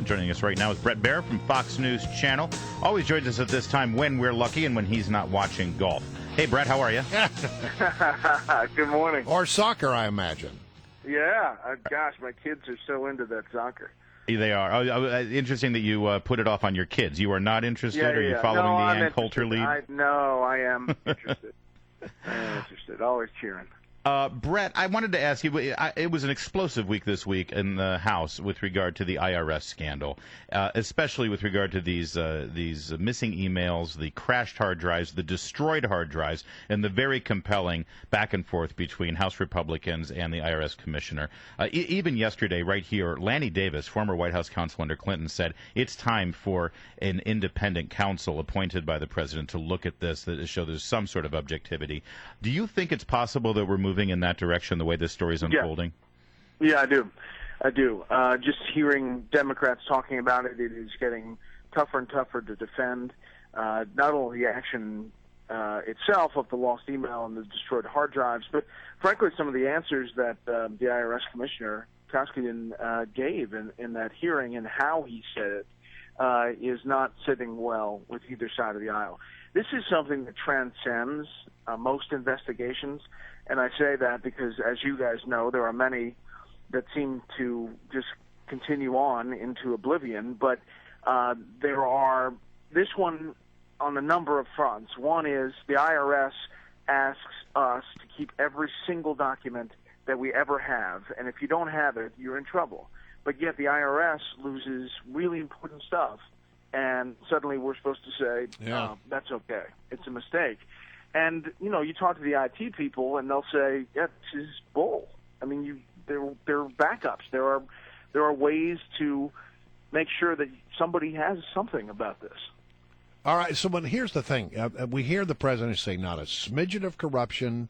And joining us right now is Brett Baier from Fox News Channel. Always joins us at this time when we're lucky and when he's not watching golf. Hey, Brett, how are you? Good morning. Or soccer, I imagine. Yeah. Gosh, my kids are so into that soccer. They are. Interesting that you put it off on your kids. You are not interested? Yeah. Are you following the Ann I'm Coulter lead? I am interested. I am interested. Always cheering. Brett, I wanted to ask you, it was an explosive week this week in the House with regard to the IRS scandal, especially with regard to these missing emails, the crashed hard drives, the destroyed hard drives, and the very compelling back and forth between House Republicans and the IRS commissioner. Even yesterday, right here, Lanny Davis, former White House counsel under Clinton, said it's time for an independent counsel appointed by the president to look at this, to show there's some sort of objectivity. Do you think it's possible that we're moving in that direction the way this story is unfolding? Yeah, I do. Just hearing Democrats talking about it, it is getting tougher and tougher to defend not only the action itself of the lost email and the destroyed hard drives, but frankly some of the answers that the IRS Commissioner Koskinen gave in that hearing and how he said it is not sitting well with either side of the aisle. This is something that transcends most investigations. And I say that because, as you guys know, there are many that seem to just continue on into oblivion. But there are this one on a number of fronts. One is the IRS asks us to keep every single document that we ever have. And if you don't have it, you're in trouble. But yet the IRS loses really important stuff. And suddenly we're supposed to say, that's okay. It's a mistake. And, you talk to the IT people, and they'll say, yeah, this is bull. I mean, there are backups. There are ways to make sure that somebody has something about this. All right, so here's the thing. We hear the president say not a smidgen of corruption,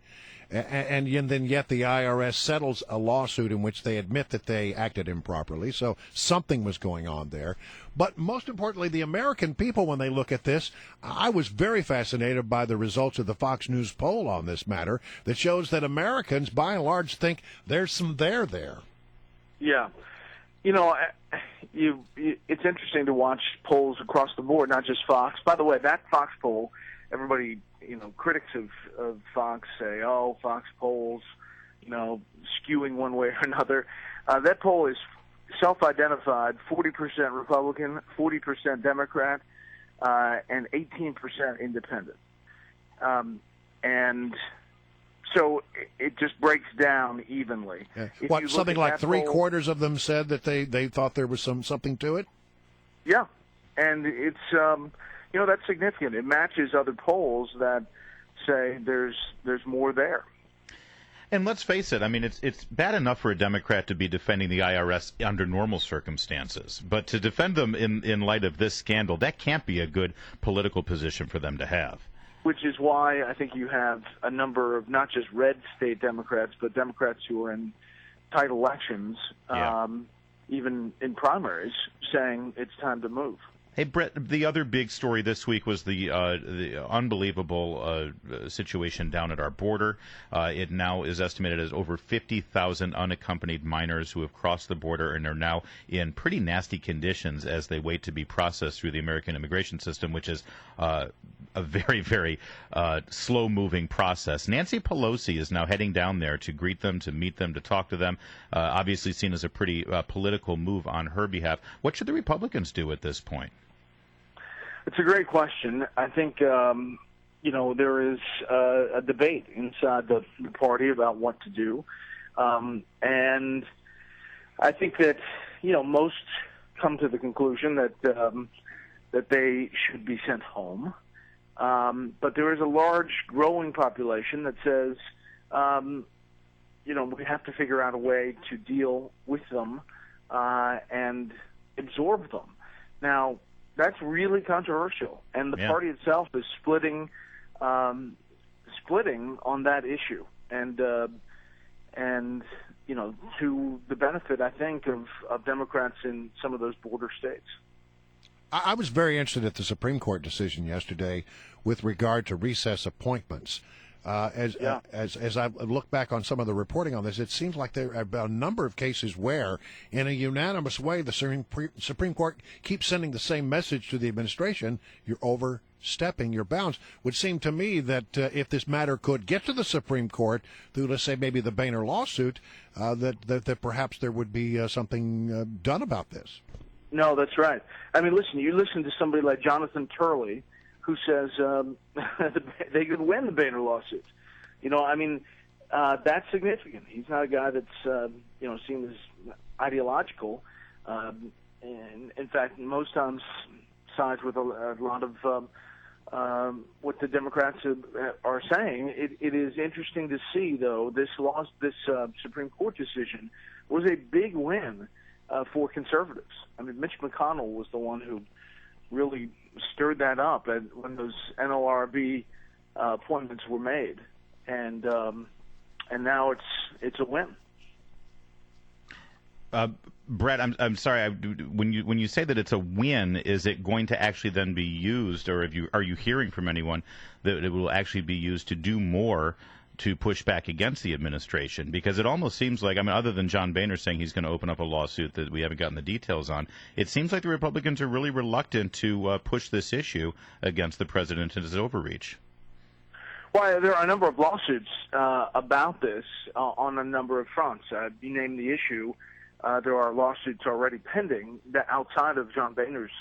and then yet the IRS settles a lawsuit in which they admit that they acted improperly, so something was going on there. But most importantly, the American people, when they look at this, I was very fascinated by the results of the Fox News poll on this matter that shows that Americans, by and large, think there's some there. Yeah. It's interesting to watch polls across the board, not just Fox. By the way, that Fox poll, everybody, critics of Fox say, oh, Fox polls, skewing one way or another. That poll is self-identified 40% Republican, 40% Democrat, and 18% independent. And so it just breaks down evenly. Yeah. Something like three-quarters of them said that they thought there was something to it? Yeah, and it's that's significant. It matches other polls that say there's more there. And let's face it, I mean, it's bad enough for a Democrat to be defending the IRS under normal circumstances, but to defend them in light of this scandal, that can't be a good political position for them to have. Which is why I think you have a number of not just red state Democrats, but Democrats who are in tight elections, even in primaries, saying it's time to move. Hey, Brett, the other big story this week was the unbelievable situation down at our border. It now is estimated as over 50,000 unaccompanied minors who have crossed the border and are now in pretty nasty conditions as they wait to be processed through the American immigration system, which is a very, very slow-moving process. Nancy Pelosi is now heading down there to greet them, to meet them, to talk to them, obviously seen as a pretty political move on her behalf. What should the Republicans do at this point? It's a great question. I think, there is a debate inside the party about what to do. And I think that, most come to the conclusion that they should be sent home. But there is a large growing population that says, we have to figure out a way to deal with them and absorb them. Now, that's really controversial, and the party itself is splitting on that issue, and to the benefit, I think, of Democrats in some of those border states. I was very interested at the Supreme Court decision yesterday with regard to recess appointments. As I look back on some of the reporting on this, it seems like there are a number of cases where, in a unanimous way, the Supreme Court keeps sending the same message to the administration: you're overstepping your bounds. Would seem to me that if this matter could get to the Supreme Court through, let's say, maybe the Baier lawsuit, that perhaps there would be something done about this. No, that's right. I mean, listen, you listen to somebody like Jonathan Turley, who says they could win the Baier lawsuit. I mean, that's significant. He's not a guy that's, seen as ideological. And in fact, most times sides with a lot of what the Democrats are saying. It is interesting to see, though, this Supreme Court decision was a big win for conservatives. I mean, Mitch McConnell was the one who really stirred that up when those NLRB appointments were made, and now it's a win. Brett, I'm sorry. When you say that it's a win, is it going to actually then be used, or are you hearing from anyone that it will actually be used to do more to push back against the administration? Because it almost seems like, other than John Boehner saying he's going to open up a lawsuit that we haven't gotten the details on, it seems like the Republicans are really reluctant to push this issue against the president and his overreach. Well, there are a number of lawsuits about this on a number of fronts. You name the issue. There are lawsuits already pending that outside of John Boehner's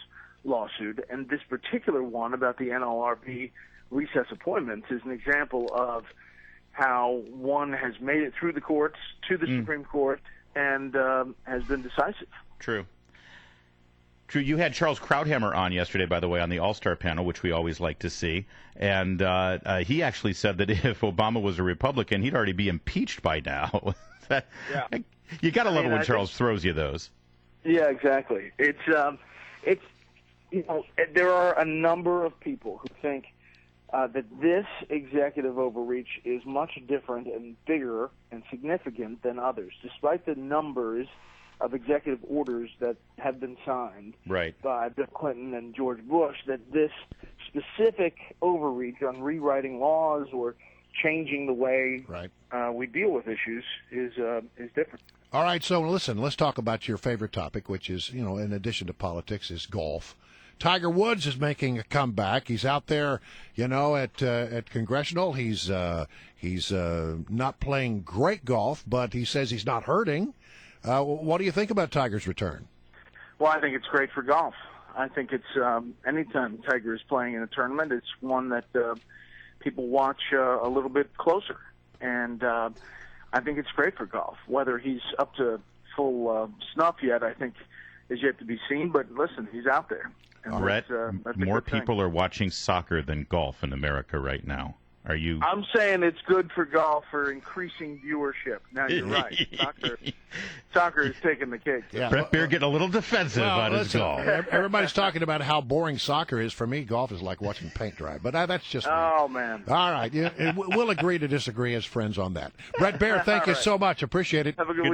lawsuit, and this particular one about the NLRB recess appointments is an example of how one has made it through the courts to the Supreme Court and has been decisive. True. You had Charles Krauthammer on yesterday, by the way, on the All-Star panel, which we always like to see. And he actually said that if Obama was a Republican, he'd already be impeached by now. You got to love it when Charles throws you those. Yeah, exactly. It's there are a number of people who think that this executive overreach is much different and bigger and significant than others, despite the numbers of executive orders that have been signed by Bill Clinton and George Bush, that this specific overreach on rewriting laws or changing the way we deal with issues is different. All right, so listen, let's talk about your favorite topic, which is, in addition to politics, is golf. Tiger Woods is making a comeback. He's out there, at Congressional. He's not playing great golf, but he says he's not hurting. What do you think about Tiger's return? Well, I think it's great for golf. I think it's anytime Tiger is playing in a tournament, it's one that people watch a little bit closer. And I think it's great for golf. Whether he's up to full snuff yet, I think, is yet to be seen. But listen, he's out there. And Brett, more people are watching soccer than golf in America right now. Are you? I'm saying it's good for golf for increasing viewership. Now, you're right. Soccer is taking the cake. Yeah. Brett Baier getting a a little defensive about his golf. Everybody's talking about how boring soccer is. For me, golf is like watching paint dry. But that's just me. Oh, man. All right. We'll agree to disagree as friends on that. Brett Baier, thank you so much. Appreciate it. Have a good week.